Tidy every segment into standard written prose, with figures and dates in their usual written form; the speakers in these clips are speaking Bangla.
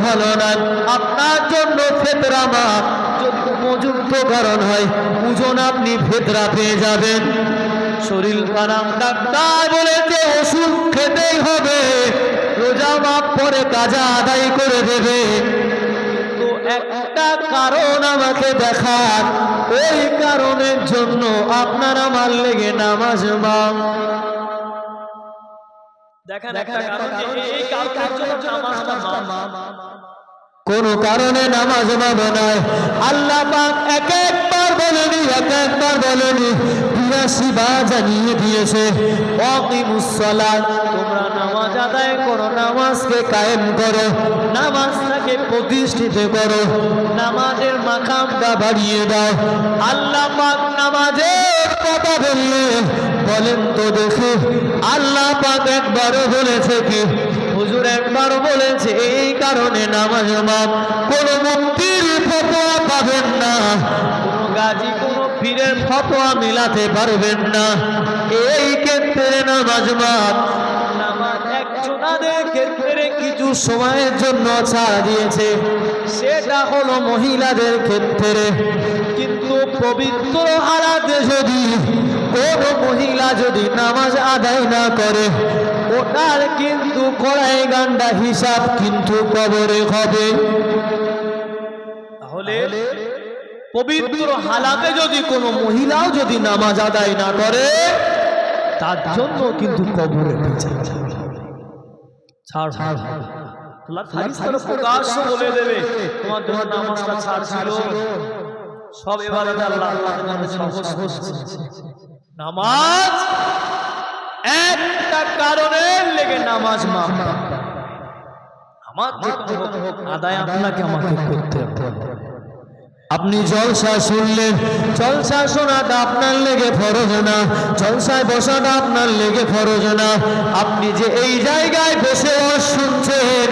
ভালো না। আপনার জন্য ফেতরা মাপ যদি উপযুক্ত কারণ হয়, ওজন আপনি ফেতরা পেয়ে যাবেন। শরীর খারাপ, ডাক্তার বলেছে ওষুধ খেতেই হবে, রোজা মাপ পরে কাজা আদায় করে দেবে। তো একটা কারণ আমাকে দেখান, ওই কারণের জন্য আপনার আমার লেগে নামাজ মাপ। কোন কারণে নামাজ মাপ নয়। আল্লাহ পাক এক একবার বলেনি, এক একবার বলেনি, ৮২ বার জানিয়ে দিয়েছে ওয়াকিমুস সালাত, তোমরা নামাজ আদায় করো, নামাজকে কায়েম করো, নামাজটাকে প্রতিষ্ঠিত করো, নামাজের মাকামটা বাড়িয়ে দাও। আল্লাহ পাক নামাজের কথা বললেন, বলেন তো দেখি আল্লাহ পাক একবারও বলেছে কি? হুজুর একবারও বলেছে। এই কারণে নামাজ মাপ। কোন মুফতির ফতোয়া পাবেন না, কোন গাজী কোন পীরের ফতোয়া মিলাতে পারবেন না। এই ক্ষেত্রে নামাজ মাপ। নামাজ একজনাদের ক্ষেত্রে কিছু সময়ের জন্য ছাড় দিয়েছে, সেটা হলো মহিলাদের ক্ষেত্রে। কিন্তু পবিত্র হালাতে যদি কোন মহিলা যদি নামাজ আদায় না করে, ওটার কিন্তু কড়াই গান্ডা হিসাব কিন্তু কবরে হবে। তাহলে পবিত্র হালাতে যদি কোনো মহিলাও যদি নামাজ আদায় না করে, তার জন্য কিন্তু কবরে ছাড় ছাড় প্রকাশ্য বলে দেবে, তোমার জন্য নামাজটা ছাড় ছিল। সব এবারে নামাজ একটা কারণের লেগে নামাজ মাপ। আমার আদায় আপনাকে আমাকে করতে হবে। আপনি জলসা শুনলেন, জলসা শোনাটা আপনার লেগে ফরজ না, জলসায় বসাটা আপনার লেগে ফরজ না। আপনি যে এই জায়গায় বসে ওয়াজ শুনছেন,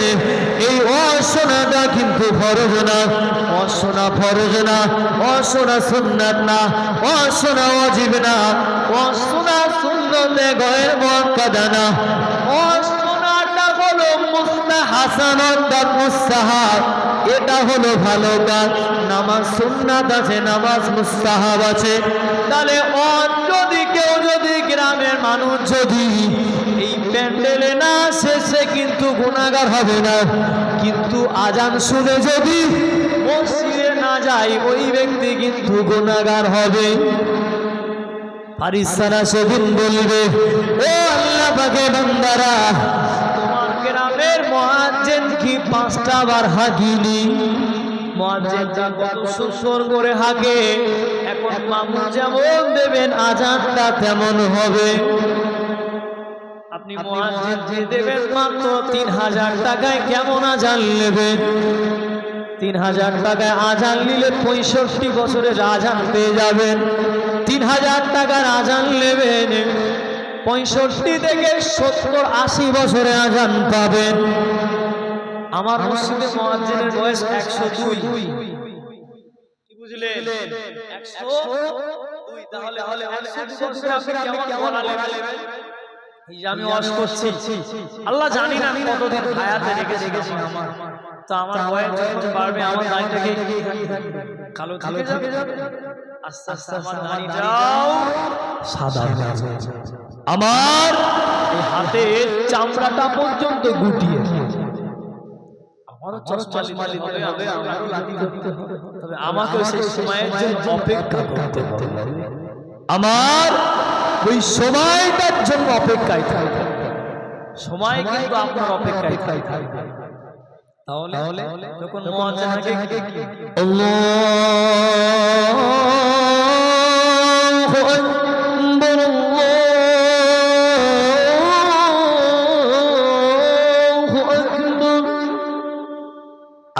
এই ওয়াজ শোনাটা কিন্তু ফরজ না। ওয়াজ শোনা ফরজ না, ওয়াজ শোনা সুন্নাত না, ওয়াজ শোনা ওয়াজিব না, ওয়াজ শোনা সুন্নতে গয়ের মুআক্কাদা না। ওয়াজ শোনাটা হলো মুস্তাহাসান মুস্তাহাব, এটা হলো ভালো কাজ। নামাজ সুন্নাত আছে, নামাজ মুস্তাহাব আছে। তাহলে যদি কেউ যদি গ্রামের মানুষ যদি এই প্যান্ডেলে না আসে, সে কিন্তু গুনাহগার হবে না। কিন্তু আজান শুনে যদি মসজিদে না যায়, ওই ব্যক্তি কিন্তু গুনাহগার হবে। ফারিস্তারা সেদিন বলবে, ও আল্লাহ পাকের বান্দারা, তোমার গ্রামের মুয়াজ্জিন কি 5টা বার হাঁকিনি? মুয়াজ্জিনটা কত সুন্দর করে হাঁকে, এখন মামুন যেমন দেবেন আজানটা তেমন হবে। আপনি মুয়াজ্জিন দেবেন মাত্র 3000 টাকায়, কেমন আজান নেবেন? 3000 টাকায় আজান নিলে 65 বছরের আজান পেয়ে যাবেন। 3000 টাকার আজান নেবেন, 65 থেকে 70-80 বছরে আজান পাবেন। আমার মসজিদে মুয়াজ্জিনের বয়স 102। কি বুঝলেন? 102। তাহলে 102 বছরে আপনি কেমন বলা নেবেন? এই যে আমি ওয়াজ করছি, আল্লাহ জানি না আমি কতদিন হায়াতে রেখেছি আমার। তো আমার বয়স যখন বাড়বে, আমার দাড়িটাকে কালো থেকে যাবে, আস্তে আস্তে আমার দাড়িটাও সাদা হয়ে যাবে। আমার এই হাতের চামড়াটা পর্যন্ত গুটিয়ে, আমারও চশমা নিতে হবে, আমারও লাঠি ধরতে হবে। তবে আমাকে সেই সময়ের জন্য অপেক্ষা করতে হবে। আমার ওই সময়টার জন্য অপেক্ষায় থাকবে। সময় কিন্তু আপনার অপেক্ষায় থাকবে। তাহলে যখন মুয়াজ্জিন আগে আল্লাহু আকবার, আল্লাহু আকবার,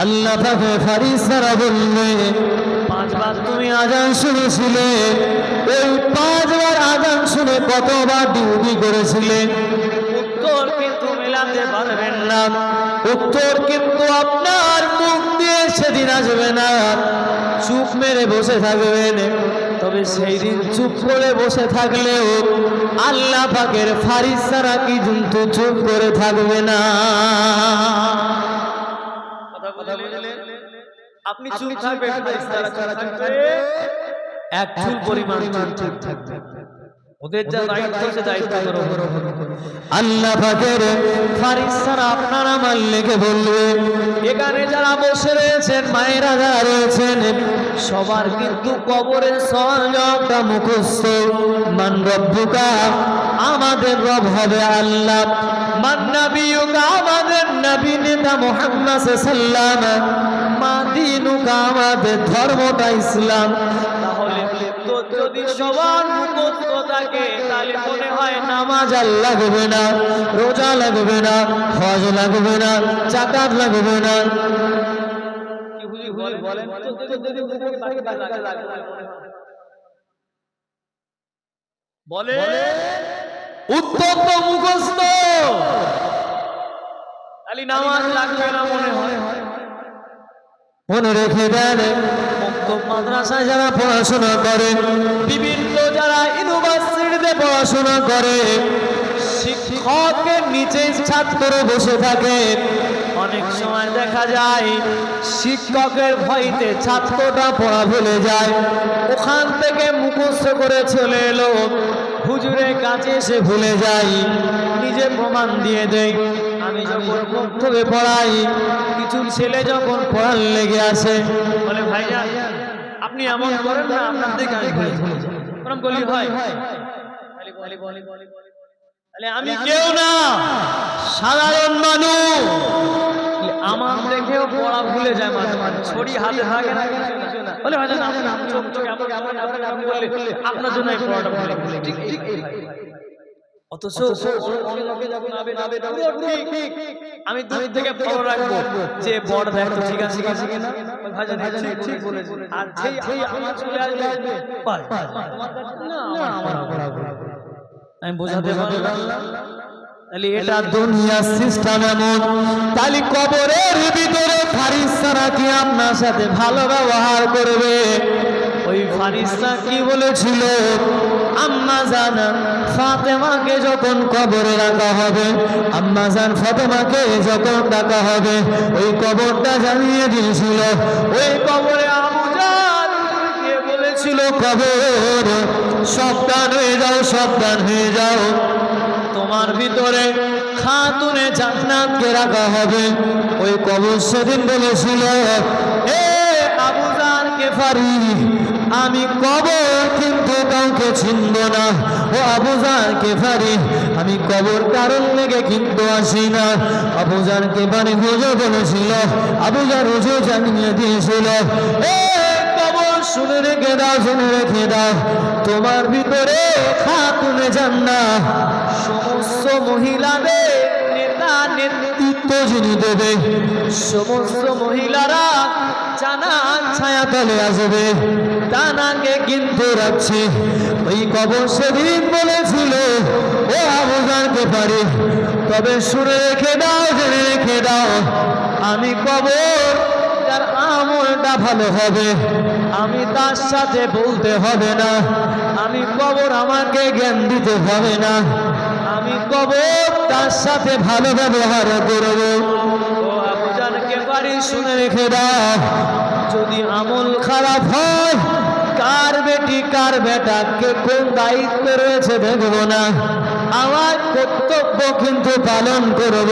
আল্লাহ পাকের ফারিস্তারা বললে, 5 বার তুমি আজান শুনেছিলে, ওই 5 বার আজান শুনে কতবার ডিউটি করেছিলে? উত্তর কিন্তু মেলাতে পারবেন না। উত্তর কিন্তু আপনার মুখ দিয়ে সেদিন আসবে না। চুপ মেরে বসে থাকবেন। তবে সেই দিন চুপ করে বসে থাকলেও আল্লাহ পাকের ফারিস্তারা কি কিন্তু চুপ করে থাকবে না। আপনি চুপ থাকবেন, ফেরেশতারা থাকবে এক চুল পরিমাণ চুপ থাকবে। ওদের যা দায়িত্ব সে দায়িত্ব করো। আল্লাহ পাকের ফেরেশতারা আপনার আমার লেগে বলবে, এখানে যারা বসে রয়েছেন, মায়েরা যারা রয়েছেন, সবার কিন্তু কবরের সওয়ালটা মুখস্থ। মান রব্বুকা, আমাদের রব হবে আল্লাহ। মান নাবিয়ুকা, আমাদের নবী নেতা মুহাম্মদ সাল্লাল্লাহু আলাইহি ওয়াসাল্লাম। মা দীনুকা, আমাদের ধর্মটা ইসলাম। তাহলে তো যদি সবার মুখস্থ থাকে, তাহলে মনে হয় নামাজ আর লাগবে না, রোজা লাগবে না, হজ লাগবে না, যাকাত লাগবে না। কি বুঝি বলেন তো, যদি মুখস্থ থাকে তাহলে লাগবে বলে উত্তম তো মুখস্থ, খালি নামাজ লাগবে না মনে হয়। মনে রেখে দেন, মাদ্রাসায় যারা পড়াশোনা করে, বিভিন্ন যারা ইউনিভার্সিটিতে পড়াশোনা করে, শিক্ষকের নিচে ছাত্র বসে থাকে। অনেক সময় দেখা যায় শিক্ষকের ভয়তে ছাত্রটা পড়া ভুলে যায়, ওখান থেকে মুখস্থ করে চলে এলো, হুজুরের কাছে এসে ভুলে যায়, নিজে প্রমাণ দিয়ে দেয়। আমি যখন মুক্তবে পড়াই, কিছু ছেলে যখন পড়ার লেগে আসে, বলে ভাইজান আপনি এমন করেন না, আপনার দিকে আমি ভুলে যাই। ওরকম বলি হয়, তাহলে আমি কেউ না, সাধারণ মানুষ, আমার দেখেও পড়া ভুলে যায় মাঝে মাঝে, ছড়ি হাতে থাকে না কিছু না। বলে ভাইজান আপনি চোখ চোখে আপনি বললে আপনার জন্য এই পড়াটা ভুলে গেছি। ঠিক ঠিক এই ভাই, অথচ আমি দূর থেকে ফলো রাখবো যে বড় দেখো ঠিক আছে কিনা, ভাইজান ঠিক বলেছে। আর সেই আমার চলে আসবে না আমার আমি বোঝাতে পারলাম। তাহলে এটা দুনিয়া সিস্টেম এমন। তাহলে কবরের ভিতরে ফেরেশতারা কি আপনার সাথে ভালো ব্যবহার করবে? ওই ফেরেশতা কি বলেছিল, আম্মা জান ফাতেমাকে যখন কবরে রাখা হবে, আম্মা জান ফাতেমাকে যখন রাখা হবে, ওই কবরটা জানিয়ে দিয়েছিল। ওই কবরে আবু জাহল কে বলেছিল, কবর সাবধান হয়ে যাও, সাবধান হয়ে যাও, তোমার ভিতরে খাতুনে জান্নাতকে রাখা হবে। ওই কবর সেদিন বলেছিল, এ আবু জাহল গেফারি, আমি কবর কিন্তু কাউকে চিনব না। ও আবু জাহল গেফারি, আমি কবর কারণ লেগে কিন্তু আসি না। আবু জাহল গেফারি হুজুর বলেছিল, আবু জাহল হুজুর জানিয়ে দিয়েছিল, এ কবর শুনে রেখে দাও, শুনে রেখে দাও, তোমার ভিতরে খাতুনে জান্নাত, সমস্ত মহিলাদের নেতা নেতৃত্ব যিনি দেবে, সমস্ত মহিলারা জানার ছায়া তলে আসবে, তানাকে কিন্তু রাখছে। ওই কবর সেদিন বলেছিল, ও আবু জাহল গেফারি, তবে শুনে রেখে দাও, জেনে রেখে দাও, আমি কবর যার আমলটা ভালো হবে, আমি তার সাথে বলতে হবে না, আমি কবর আমাকে জ্ঞান দিতে হবে না, আমি কবর তার সাথে ভালো ব্যবহার করব। ও আবু জাহল গেফারি, শুনে রেখে দাও, যদি আমল খারাপ হয়, কার বেটি কার বেটা কে কোন দায়িত্ব রয়েছে দেখব না, আমার কর্তব্য কিন্তু পালন করব।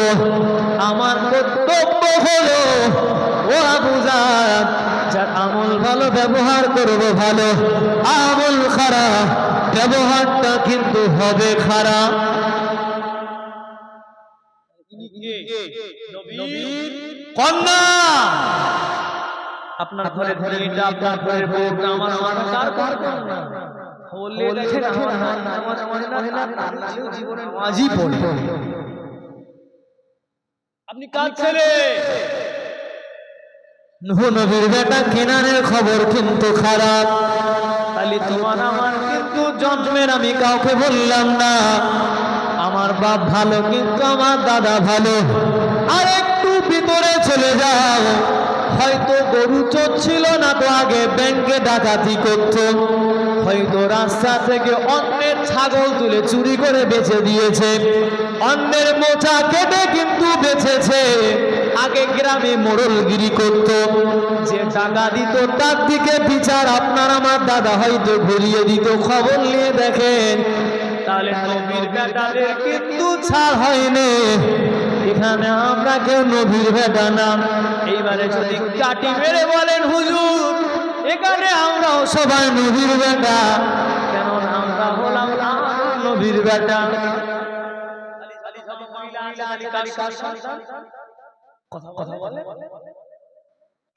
আমার কর্তব্য হলো, ও আবু জাহল, যার আমল ভালো ব্যবহার করব ভালো, আমল খারাপ ব্যবহারটা কিন্তু হবে খারাপ। কন্যা, আপনার ঘরের মেয়েটা, আপনার ঘরের বউটা, আমার কার কন্যা বললে দেখেন আমার নামাজ পড়ে না, তার নিজেও জীবনে নামাজই পড়ে। আপনি কার ছেলে? নূহ নবীর বেটা কেনানের খবর কিন্তু খারাপ। তাহলে তোমার আমার কিন্তু জন্মের আমি কাউকে বললাম না, আমার বাপ ভালো কিন্তু আমার দাদা ভালো। আর একটু ভিতরে চলে যাও, হয়তো গরু চোর ছিল না তো আগে ব্যাংকে ডাকাতি করত, হয়তো রাস্তা থেকে অন্যের ছাগল তুলে চুরি করে বেচে দিয়েছে, অন্যের মোচা কেটে কিন্তু বেচেছে, আগে গ্রামে মোড়লগিরি করত, যে টাকা দিত তার দিকে বিচার আপনার আমার দাদা হয়তো ঘুরিয়ে দিত। খবর নিয়ে দেখেন, তাহলে নবীর বেটাদের কিন্তু ছাড় হয়নি। এখানে আমরা কেউ নবীর বেটা না। এইবারে যদি কাটি মেরে বলেন হুজুর এখানে আমরাও সবাই নবীর বেটা, কেন আমরা হলাম নবীর বেটা। কথা বলে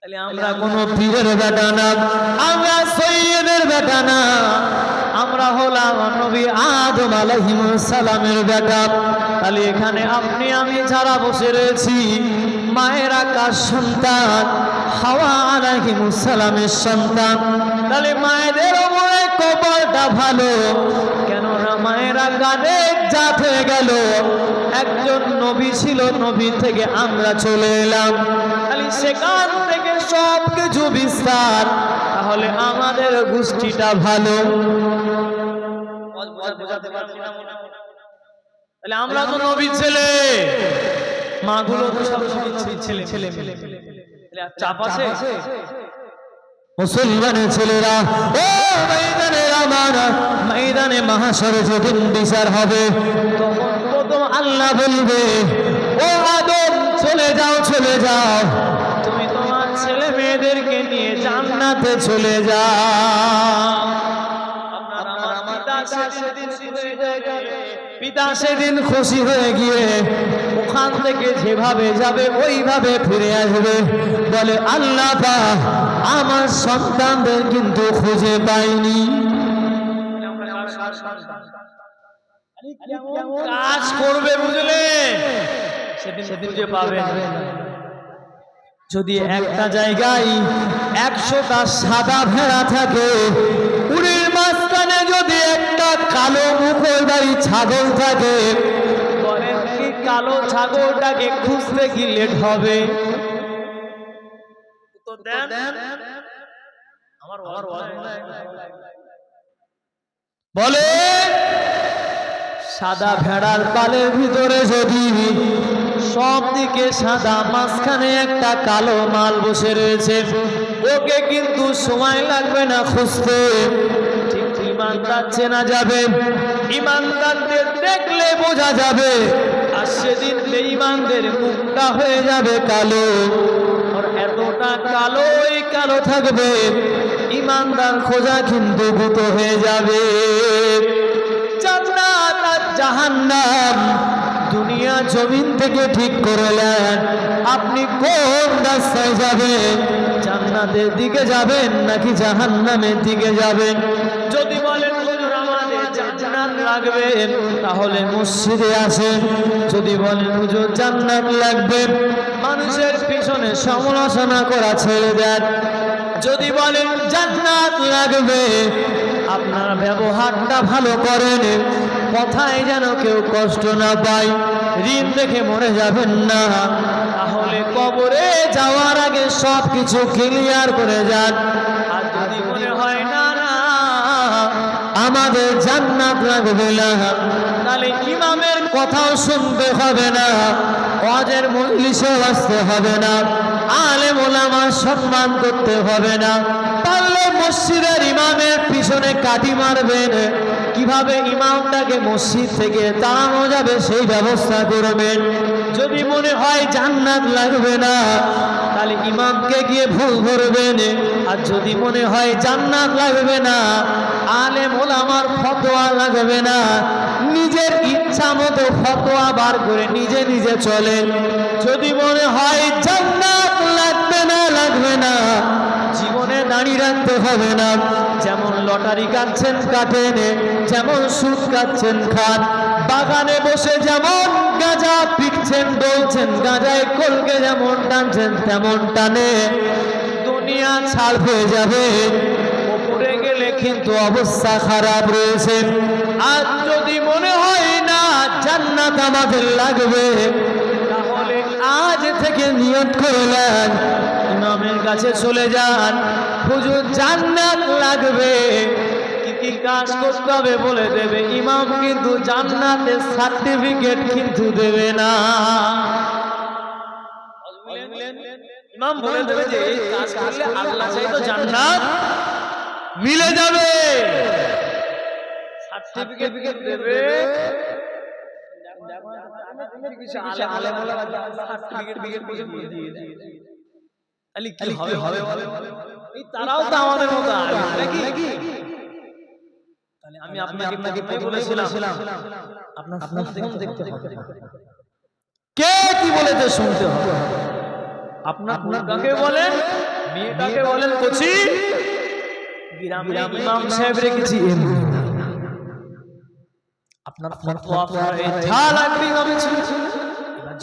তাহলে আমরা কোনো পীরের বেটা না, আমরা সৈয়দের বেটা না, আমরা হলাম নবী আদম আলাইহিস সালামের বেটা। তাহলে এখানে আপনি আমি যারা বসে রয়েছি মায়ের আকাশ সন্তান, হাওয়া আলাইহিস সালামের সন্তান। তাহলে মায়েদের ওপরে কপালটা ভালো, কেননা মায়েরা গানে জাত হয়ে গেল। একজন নবী ছিল, নবী থেকে আমরা চলে এলাম, খালি সেখান থেকে সব কিছু বিস্তার। তাহলে আমাদের গোষ্ঠীটা ভালো। তাহলে আমরা তো নবীর ছেলে, মাগুলো তো সব নবীর ছেলে ছেলে ছেলে চাপ আছে। মুসলমানের ছেলেরা, ও ময়দানের আমার, ময়দানে মাহশরে যেদিন বিচার হবে তখন প্রথম আল্লাহ বলবে, ও আদম চলে যাও, চলে যাও, তুমি তোমার ছেলে মেয়েদেরকে নিয়ে জান্নাতে চলে যাও। পিতা সেদিন খুশি হয়ে গিয়ে ওখান থেকে যেভাবে যাবে ওইভাবে ফিরে আসবে, বলে আল্লাহ পাক আমার সন্তানদের কিন্তু খুঁজে পাইনি। কাজ করবে বুঝলে, সেদিন খুঁজে পাবে। যদি একটা জায়গায় 100টা সাদা ভেড়া থাকে, উড়ির মাঝখানে যদি একটা কালো মুখোশধারী ছাগল থাকে, বলেন কি কালো ছাগলটাকে খুঁজতে কি লেট হবে? উত্তর দেন। আমার বলে সাদা ভেড়ার পালের ভিতরে যদি সব দিকে সাদা, মাঝখানে একটা কালো মাল বসে রয়েছে, ওকে কিন্তু সময় লাগবে না খুঁজতে। ঠিক ইমানদার চেনা যাবে, ইমানদারদের দেখলে বোঝা যাবে। আর সেদিন বেঈমানদের মুখটা হয়ে যাবে কালো, আর এতটা কালোই কালো থাকবে, ইমানদার খোঁজা কিন্তু ভূত হয়ে যাবে। জান্নাত আর জাহান্নাম দুনিয়া জমিন থেকে ঠিক করলেন, আপনি কোন রাস্তায় যাবেন? জান্নাতের দিকে যাবেন নাকি জাহান্নামের দিকে যাবেন? যদি বলেন হুজুর আমাদের জান্নাত লাগবে, তাহলে মসজিদে আসেন। যদি বলেন হুজুর জান্নাত লাগবে, মানুষের পিছনে সমালোচনা করা ছেড়ে দেন। যদি বলেন জান্নাত লাগবে, আপনার ব্যবহারটা ভালো করেন, কথায় যেন কেউ কষ্ট না পায়, ঋণ দেখে মরে যাবেন না। তাহলে কবরে যাওয়ার আগে সব কিছু ক্লিয়ার করে যান। আর যদি মনে হয় না না আমাদের জান্নাত লাগবে না, তাহলে ইমামের কথাও শুনতে হবে না, ওয়াজের মজলিসেও আসতে হবে না, আলেম ওলামার সম্মান করতে হবে না। পারলে মসজিদের ইমামের পিছনে কাটি মারবেন, কিভাবে ইমামটাকে মসজিদ থেকে তাড়ানো যাবে সেই ব্যবস্থা করবেন। যদি মনে হয় জান্নাত লাগবে না, তাহলে ইমামকে গিয়ে ভুল ধরবেন। আর যদি মনে হয় জান্নাত লাগবে না, আলেম ওলামার ফতোয়া লাগবে না, নিজের ইচ্ছা মতো ফতোয়া বার করে নিজে নিজে চলেন। যদি মনে হয় জান্নাত লাগবে না, লাগবে না, জীবনে দাঁড়িয়ে রাখতে হবে না। যেমন লটারি কাটছেন কাটেন, যেমন সুদ কাটছেন খান, বাগানে বসে যেমন গাঁজা পিটছেন ডলছেন, গাঁজায় কলকে যেমন টানছেন তেমন টানে। দুনিয়া ছাড় হয়ে যাবে, উপরে গেলে কিন্তু অবস্থা খারাপ রয়েছে। আর যদি মনে হয় না জান্নাত আমাদের লাগবে, তাহলে আজ থেকে নিয়ত করলেন, ইমামের কাছে চলে যান, হুজুর জান্নাত লাগবে, কি কি কাজ করতে হবে বলে দেবে। ইমাম কিন্তু জান্নাতের সার্টিফিকেট কিন্তু দেবে না। ইমাম বলে দেবে যে এই কাজ করলে আল্লাহ চাইতো জান্নাত মিলে যাবে, সার্টিফিকেট দেবে। কিছু আলেম ওলামা সার্টিফিকেট পর্যন্ত দিয়ে দেয়। তাহলে কি হবে? এই তারাও তো আমাদের মতো নাকি? তাহলে আমি আপনাকে বলেছিলাম আপনার ফোন দেখতে হবে, কে কি বলেছে শুনতে হবে। আপনার কাকে বলেন, মেয়েটাকে বলেন কচি, গ্রামে ইমাম সাহেব রেখেছি আপনার ফতোয়া আপনার যা লাগবে ইমামে ছিল।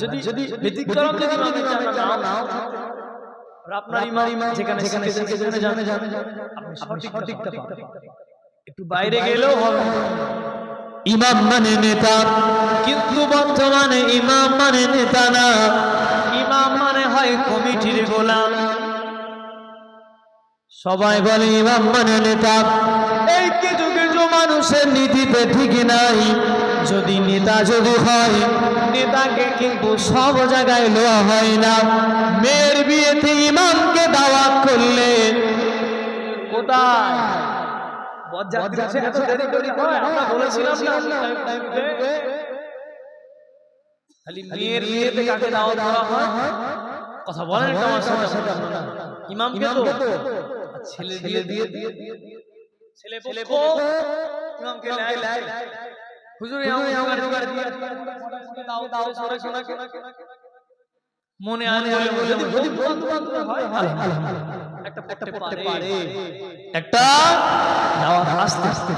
যদি ব্যতিক্রম যদি ইমামে জানা নাও আর আপনার ইমাম যেখানে জানে আপনি সঠিকটা পাবেন। একটু বাইরে গেলেও হবে। ইমাম মানে নেতা, কিন্তু বর্তমানে ইমাম মানে নেতা না, ইমাম মানে হয় কমিটির গোলাম। সবাই বলে ইমাম মানে নেতা। এই কিছু কিছু মানুষের নীতিতে ঠিক নাই। যদি নেতা হয়, নেতাকে কিন্তু সব জায়গায় লওয়া হয় না। মেয়ের বিয়েতে ইমামকে দাওয়াত করলে কোথায় বরযাত্রী আছে, এত দেরি করে হয়? আমরা বলেছিলাম না খালি মেয়ের বিয়েতে কাকে দাওয়াত করা হয়? কথা বলেন একটু আমার সাথে। ইমামকে তো ছেলে দিয়ে ছেলে পক্ষ ইমামকে লাই হুজুর আমার জোগাড় দিয়ে দাও সরে শোনাকে মনে আনে বলে যদি হয় একটা পারে একটা দাওয়াত আস্তে আস্তে।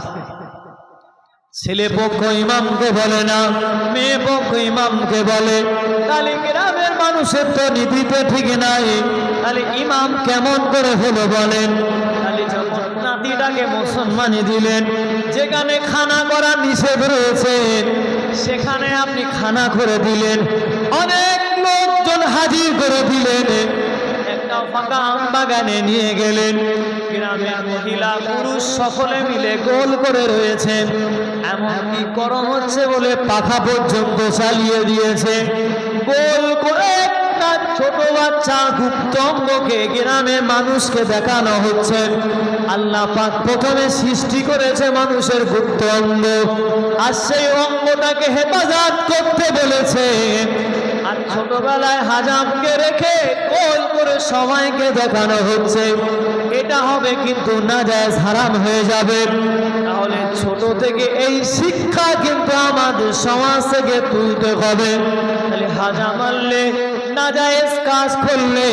ছেলে পক্ষ ইমামকে বলে না, মেয়ে পক্ষ ইমামকে বলে। তাহলে গ্রামের মানুষের তো নীতিতে ঠিক নাই, তাহলে ইমাম কেমন করে হলো বলেন? তাহলে যখন নাতিটাকে মুসলমানি দিলেন, যেখানে খানা করা নিষেধ রয়েছে সেখানে আপনি খানা করে দিলেন, অনেক লোকজন হাজির করে দিলেন, একটা ফাঁকা আম বাগানে নিয়ে গেলেন। গ্রামের মহিলা পুরুষ সকলে মিলে গোল করে রয়েছেন, এমনকি গরম হচ্ছে বলে পাখা পর্যন্ত চালিয়ে দিয়েছে। গোল করে একটা ছোট বাচ্চা গুপ্ত অঙ্গকে গ্রামের মানুষকে দেখানো হচ্ছে। আল্লাহ পাক প্রথমে সৃষ্টি করেছে মানুষের গুপ্ত অঙ্গ, আর সেই অঙ্গটাকে হেফাজত করতে বলেছে। আর ছোটবেলায় হাজামকে রেখে গোল করে সবাইকে দেখানো হচ্ছে। এটা হবে কিন্তু নাজায়েজ, হারাম হয়ে যাবে। তাহলে ছোট থেকে এই শিক্ষা কিন্তু আমাদের সমাজ থেকে তুলতে হবে। তাহলে হাজা মানলে, নাজায়েজ কাজ করলে,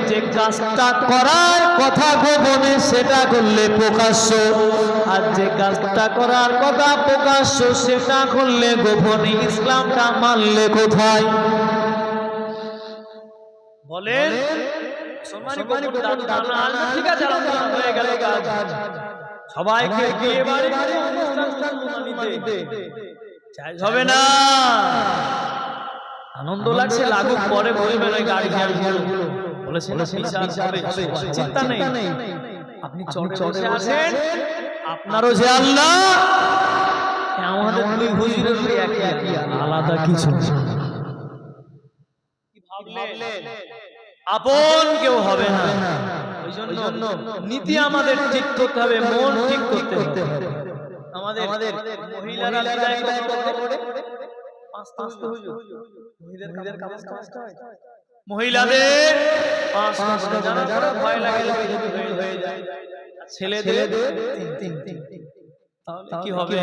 যে কাজটা করার কথা গোপনে সেটা করলে প্রকাশ্য, আর যে কাজটা করার কথা প্রকাশ্য সেটা করলে গোপনে, ইসলামটা মানলে কোথায় বলেন? ঠিক আছে, হয়ে গেল কাজ। সবাইকে বিয়ে বাড়ি হবে না, আনন্দ লাগছে লাগুক, পরে বলবেন ওই গাড়ি বলেছেন চিন্তা নেই। আপনি চড়ে আসেন, আপনারও যে আল্লাহ, আমাদের দুই হুজুরের একই আলাদা কিছু আপন কেউ হবে না। ওই জন্য নীতি আমাদের ঠিক করতে হবে, মন ঠিক করতে হবে। আমাদের মহিলারা বিদায় করে মহিলাদের ভয় লাগে হয়ে যায়, ছেলেদের কি হবে?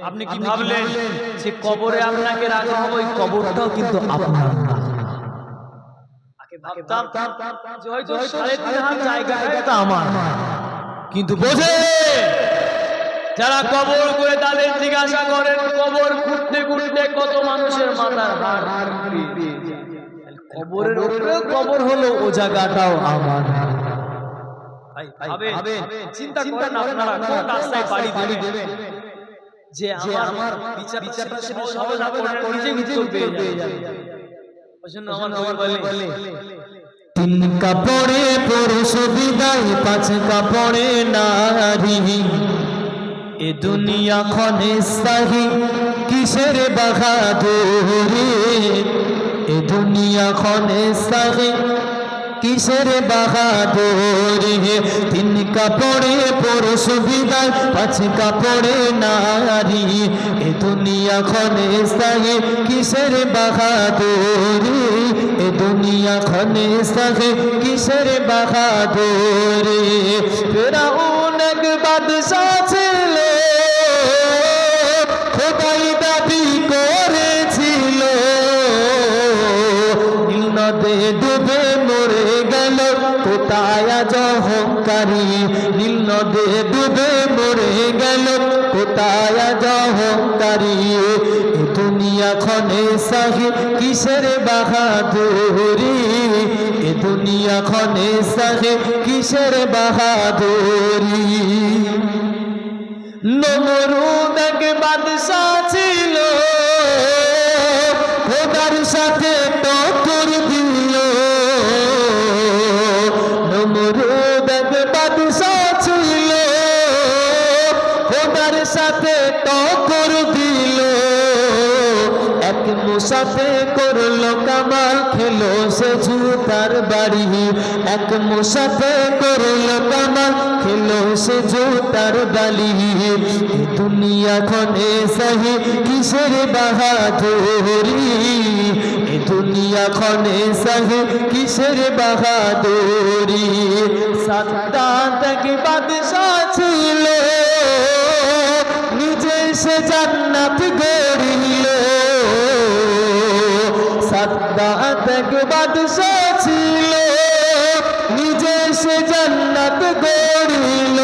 আপনি কি ভাবলেন যে কবরে আপনাকে রাখা হবে? ওই কবরটাও কিন্তু আপনার না। কিন্তু বোঝে যারা কবর করে তাদের জিজ্ঞাসা করেন, কবর খুঁড়তে খুঁড়তে কত মানুষের মাথার হাড় কবরের উপরে, কবর হলো ও জায়গাটাও আমার। চিন্তা করেন আপনারা কোন রাস্তায় বাড়ি দেবেন যে আমার বিচারটা সহজ হবে, নিজে পেয়ে যাবে। ওই জন্য আমার নবী বলে, 3 কাপড়ে পুরুষ বিদায়, 5 কাপড়ে নারী। এ দুনিয়া খনে সাহি কিসের বাহাদুরি, এ দুনিয়া খনে সাহি কিসের বাহাদুরি, তিন কাপড়ে পুরুষ বিদায়, পাঁচ কাপড়ে নারী, এ দুনিয়া ক্ষণে স্থায়ী, কিসের বাহাদুরি, এ দুনিয়া ক্ষণে স্থায়ী, কিসের বাহাদুরি। ফেরাউন এক বাদশা ছিল, খোদাই দাবি করেছিল, নীল নদে ডুবে মরে গেল, কোথায় আজ অহংকারী, নীল নদে ডুবে মরে গেল, কোথায় আজ অহংকারী। এ দুনিয়া ক্ষণে সাহি, কিসের বাহাদুরি, এ দুনিয়া ক্ষণে সাহি, কিসের বাহাদুরি। নমরুদ এক বাদশা ছিল, খোদার সাথে টক্কর দিল, নমরুদ এক বাদশা ছিল, খোদার সাথে টক্কর দিল, এক মুসাফে করলো কামাল, খেলো সে জুতার বাড়ি, এক মুসাফে করলো কামাল, খেলো সে জুতার বালি। এ দুনিয়া ক্ষণে সাহি, কিসের বাহাদুরি, এ দুনিয়া ক্ষণে সাহি, কিসের বাহাদুরি। সাদ্দাত এক বাদশা ছিল, নিজে সে জান্নাত গড়িল, সাদ্দাত এক বাদশা ছিল, নিজে সে জান্নাত গড়িল,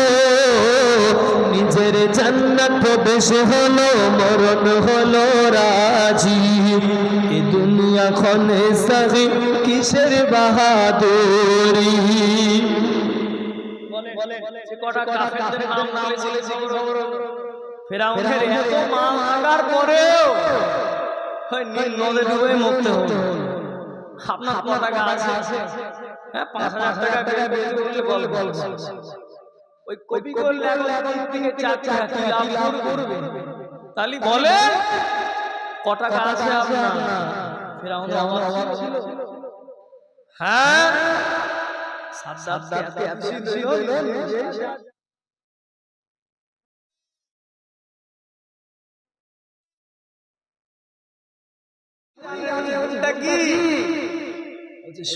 নিজের জান্নাত বেশ হলো, মরণ হলো রাজি। এ দুনিয়া ক্ষণে সাহি, কিসের বাহাদুরি। কটা কাফেরদের নাম বলেছিলেন, ফেরাউনের এত মাল থাকার পরেও নীল নদে ডুবে মরতে হলো। আপনার কত টাকা আছে? হ্যাঁ, ৫,০০০ টাকা বেশি বললে বল। ওই কপি করলে এখন থেকে ৪ তুই লাভ করবে, তাহলে বলে কত টাকা আছে আপনার? ফেরাউন অবাক ছিল। হ্যাঁ, সাদ্দাত এত খুশি হইল।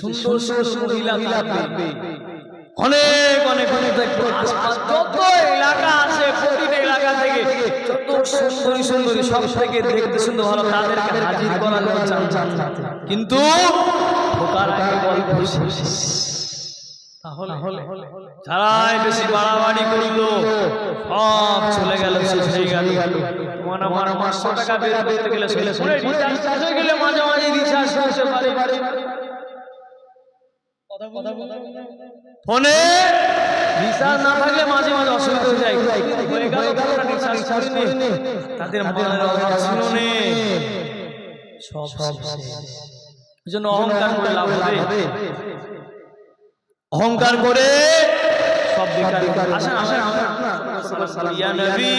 সুন্দর সুন্দর মহিলা থাকবে, অনেক অনেক আশপাশ যত এলাকা আছে, প্রতিটা এলাকা থেকে যত সুন্দরী সুন্দরী, সব থেকে দেখতে সুন্দর ভালো, তাদেরকে হাজির করানো চান। কিন্তু ঢোকার আগে গল্প শেষ। তাহলে যারাই বেশি বাড়াবাড়ি করলো, সব চলে গেল, শেষ হয়ে গেল। তোমার আমার ৫০০ টাকা বের করতে গেলে রিচার্জ শেষ হয়ে গেলে মাঝে মাঝে রিচার্জ করতে পারে, ফোনে রিচার্জ না থাকলে মাঝে মাঝে অসুবিধা হয়ে যায়, হয়ে গেল রিচার্জ করিনি, তাদের মালের অভাব ছিল না, সব এই জন্য অহংকার করে লাভ হবে, অহংকার করে সব বেকার। আসেন আসেন, ইয়া নবী